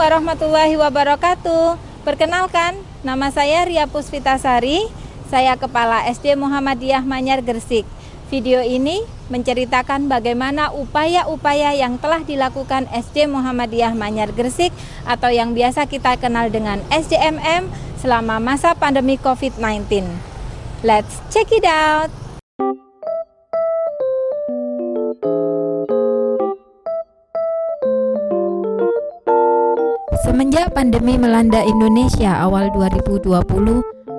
warahmatullahi wabarakatuh. Perkenalkan, nama saya Ria Puspitasari. Saya Kepala SD Muhammadiyah Manyar Gresik. Video ini menceritakan bagaimana upaya-upaya yang telah dilakukan SD Muhammadiyah Manyar Gresik atau yang biasa kita kenal dengan SDMM selama masa pandemi COVID-19. Let's check it out. Semenjak pandemi melanda Indonesia awal 2020,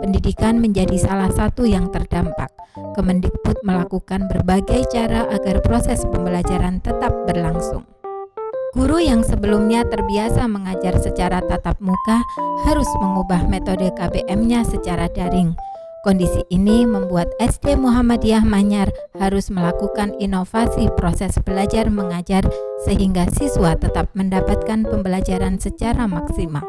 pendidikan menjadi salah satu yang terdampak. Kemendikbud melakukan berbagai cara agar proses pembelajaran tetap berlangsung. Guru yang sebelumnya terbiasa mengajar secara tatap muka harus mengubah metode KBM-nya secara daring. Kondisi ini membuat SD Muhammadiyah Manyar harus melakukan inovasi proses belajar mengajar sehingga siswa tetap mendapatkan pembelajaran secara maksimal.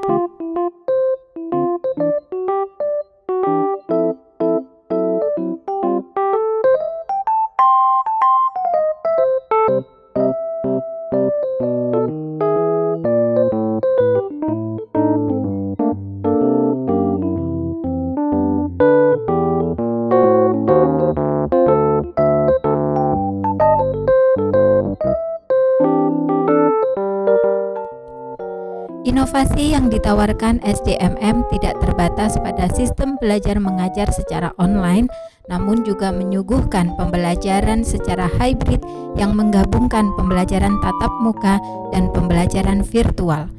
Inovasi yang ditawarkan SDMM tidak terbatas pada sistem belajar mengajar secara online, namun juga menyuguhkan pembelajaran secara hybrid yang menggabungkan pembelajaran tatap muka dan pembelajaran virtual.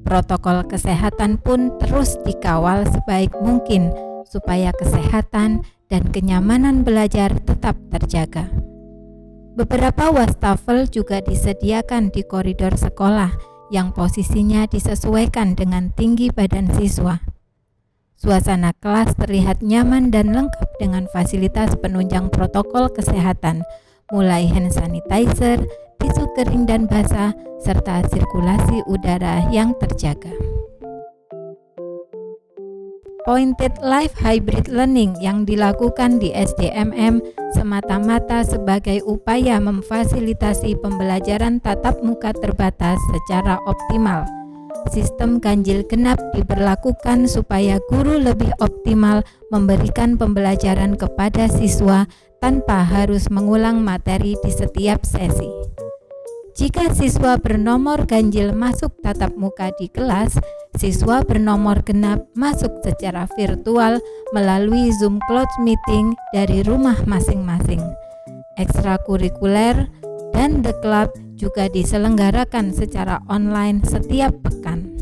Protokol kesehatan pun terus dikawal sebaik mungkin supaya kesehatan dan kenyamanan belajar tetap terjaga. Beberapa wastafel juga disediakan di koridor sekolah yang posisinya disesuaikan dengan tinggi badan siswa. Suasana kelas terlihat nyaman dan lengkap dengan fasilitas penunjang protokol kesehatan, mulai hand sanitizer, tisu kering dan basah, serta sirkulasi udara yang terjaga. Pointed Live Hybrid Learning yang dilakukan di SDMM semata-mata sebagai upaya memfasilitasi pembelajaran tatap muka terbatas secara optimal. Sistem ganjil genap diberlakukan supaya guru lebih optimal memberikan pembelajaran kepada siswa tanpa harus mengulang materi di setiap sesi. Jika siswa bernomor ganjil masuk tatap muka di kelas, siswa bernomor genap masuk secara virtual melalui Zoom Cloud Meeting dari rumah masing-masing. Ekstrakurikuler dan The Club juga diselenggarakan secara online setiap pekan.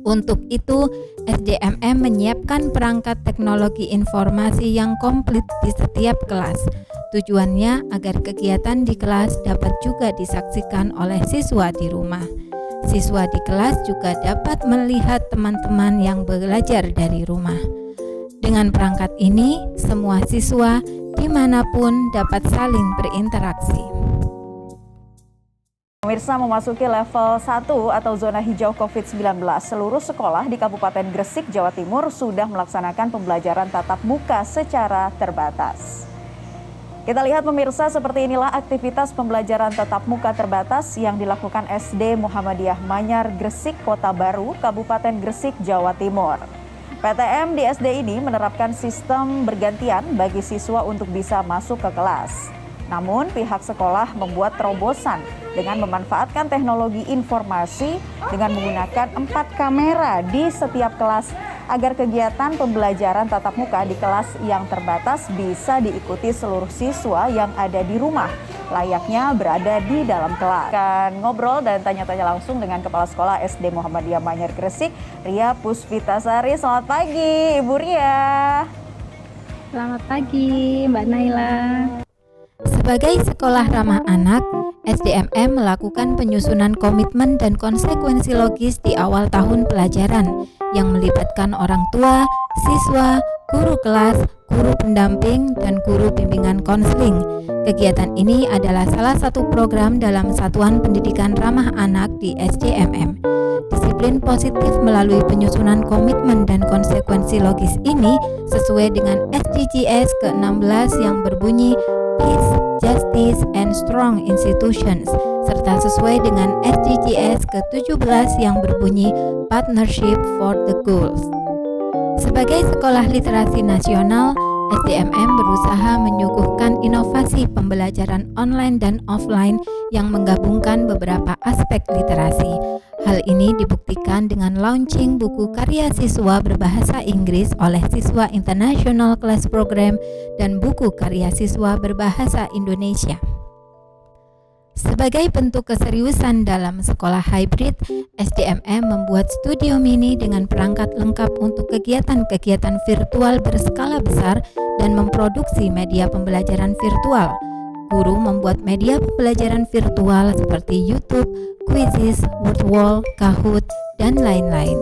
Untuk itu, SDMM menyiapkan perangkat teknologi informasi yang komplit di setiap kelas. Tujuannya agar kegiatan di kelas dapat juga disaksikan oleh siswa di rumah. Siswa di kelas juga dapat melihat teman-teman yang belajar dari rumah. Dengan perangkat ini, semua siswa dimanapun dapat saling berinteraksi. Pemirsa, memasuki level 1 atau zona hijau COVID-19, seluruh sekolah di Kabupaten Gresik, Jawa Timur sudah melaksanakan pembelajaran tatap muka secara terbatas. Kita lihat pemirsa, seperti inilah aktivitas pembelajaran tatap muka terbatas yang dilakukan SD Muhammadiyah Manyar Gresik, Kota Baru, Kabupaten Gresik, Jawa Timur. PTM di SD ini menerapkan sistem bergantian bagi siswa untuk bisa masuk ke kelas. Namun pihak sekolah membuat terobosan dengan memanfaatkan teknologi informasi dengan menggunakan 4 kamera di setiap kelas agar kegiatan pembelajaran tatap muka di kelas yang terbatas bisa diikuti seluruh siswa yang ada di rumah, layaknya berada di dalam kelas. Akan ngobrol dan tanya-tanya langsung dengan Kepala Sekolah SD Muhammadiyah Manyar Gresik, Ria Puspitasari. Selamat pagi, Ibu Ria. Selamat pagi, Mbak Naila. Sebagai sekolah ramah anak, SDMM melakukan penyusunan komitmen dan konsekuensi logis di awal tahun pelajaran yang melibatkan orang tua, siswa, guru kelas, guru pendamping, dan guru bimbingan konseling. Kegiatan ini adalah salah satu program dalam Satuan Pendidikan Ramah Anak di SDMM. Disiplin positif melalui penyusunan komitmen dan konsekuensi logis ini sesuai dengan SDGs ke-16 yang berbunyi peace, justice, and strong institutions, serta sesuai dengan SDGs ke-17 yang berbunyi Partnership for the Goals. Sebagai sekolah literasi nasional, SDMM berusaha menyuguhkan inovasi pembelajaran online dan offline yang menggabungkan beberapa aspek literasi. Hal ini dibuktikan dengan launching buku karya siswa berbahasa Inggris oleh Siswa International Class Program dan buku karya siswa berbahasa Indonesia. Sebagai bentuk keseriusan dalam sekolah hybrid, SDMM membuat studio mini dengan perangkat lengkap untuk kegiatan-kegiatan virtual berskala besar dan memproduksi media pembelajaran virtual. Guru membuat media pembelajaran virtual seperti YouTube, Quizzes, Wordwall, Kahoot, dan lain-lain.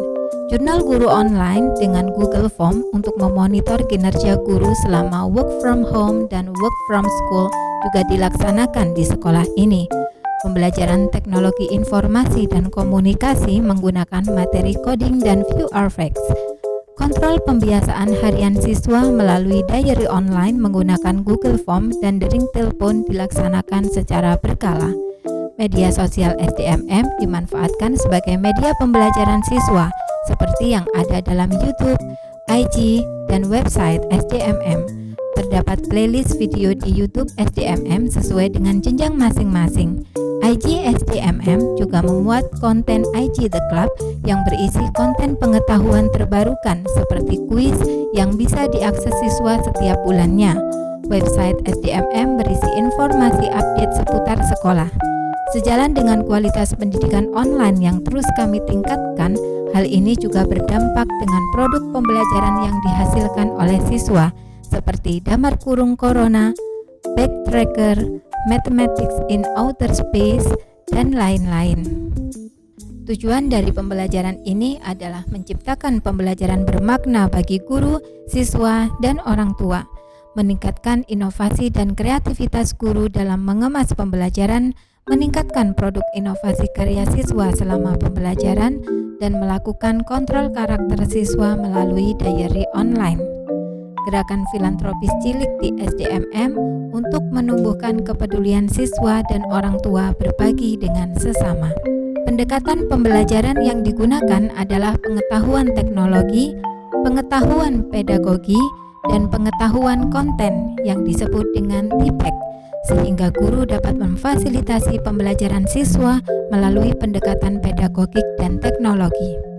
Jurnal guru online dengan Google Form untuk memonitor kinerja guru selama work from home dan work from school juga dilaksanakan di sekolah ini. Pembelajaran teknologi informasi dan komunikasi menggunakan materi coding dan ViewRFX. Kontrol pembiasaan harian siswa melalui diary online menggunakan Google Form dan dering telepon dilaksanakan secara berkala. Media sosial SDMM dimanfaatkan sebagai media pembelajaran siswa seperti yang ada dalam YouTube, IG, dan website SDMM. Terdapat playlist video di YouTube SDMM sesuai dengan jenjang masing-masing. IG SDMM juga memuat konten IG The Club yang berisi konten pengetahuan terbarukan seperti kuis yang bisa diakses siswa setiap bulannya. Website SDMM berisi informasi update seputar sekolah. Sejalan dengan kualitas pendidikan online yang terus kami tingkatkan, hal ini juga berdampak dengan produk pembelajaran yang dihasilkan oleh siswa seperti Damar Kurung Corona, Backtracker, Mathematics in Outer Space, dan lain-lain. Tujuan dari pembelajaran ini adalah menciptakan pembelajaran bermakna bagi guru, siswa, dan orang tua, meningkatkan inovasi dan kreativitas guru dalam mengemas pembelajaran, meningkatkan produk inovasi karya siswa selama pembelajaran, dan melakukan kontrol karakter siswa melalui diary online. Gerakan filantropis cilik di SDMM untuk menumbuhkan kepedulian siswa dan orang tua berbagi dengan sesama. Pendekatan pembelajaran yang digunakan adalah pengetahuan teknologi, pengetahuan pedagogi, dan pengetahuan konten yang disebut dengan TPEC, sehingga guru dapat memfasilitasi pembelajaran siswa melalui pendekatan pedagogik dan teknologi.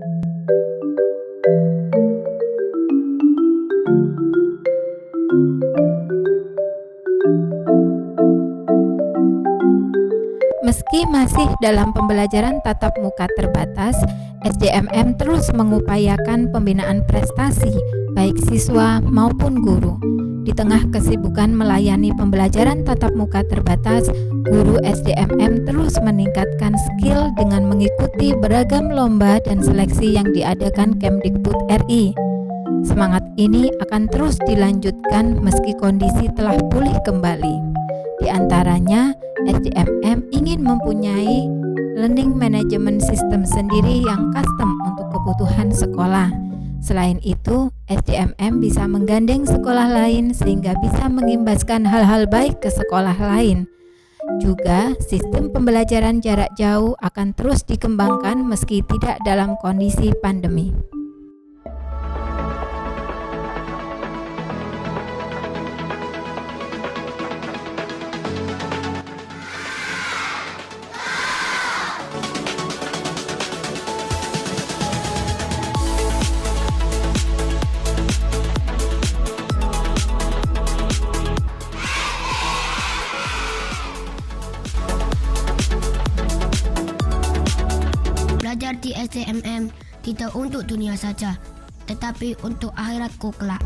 Meski masih dalam pembelajaran tatap muka terbatas, SDMM terus mengupayakan pembinaan prestasi baik siswa maupun guru. Di tengah kesibukan melayani pembelajaran tatap muka terbatas, guru SDMM terus meningkatkan skill dengan mengikuti beragam lomba dan seleksi yang diadakan Kemdikbud RI. Semangat ini akan terus dilanjutkan meski kondisi telah pulih kembali. Di antaranya, SDMM ingin mempunyai learning management system sendiri yang custom untuk kebutuhan sekolah. Selain itu, SDMM bisa menggandeng sekolah lain sehingga bisa mengimbaskan hal-hal baik ke sekolah lain. Juga, sistem pembelajaran jarak jauh akan terus dikembangkan meski tidak dalam kondisi pandemi. Belajar di SDMM tidak untuk dunia saja, tetapi untuk akhiratku kelak.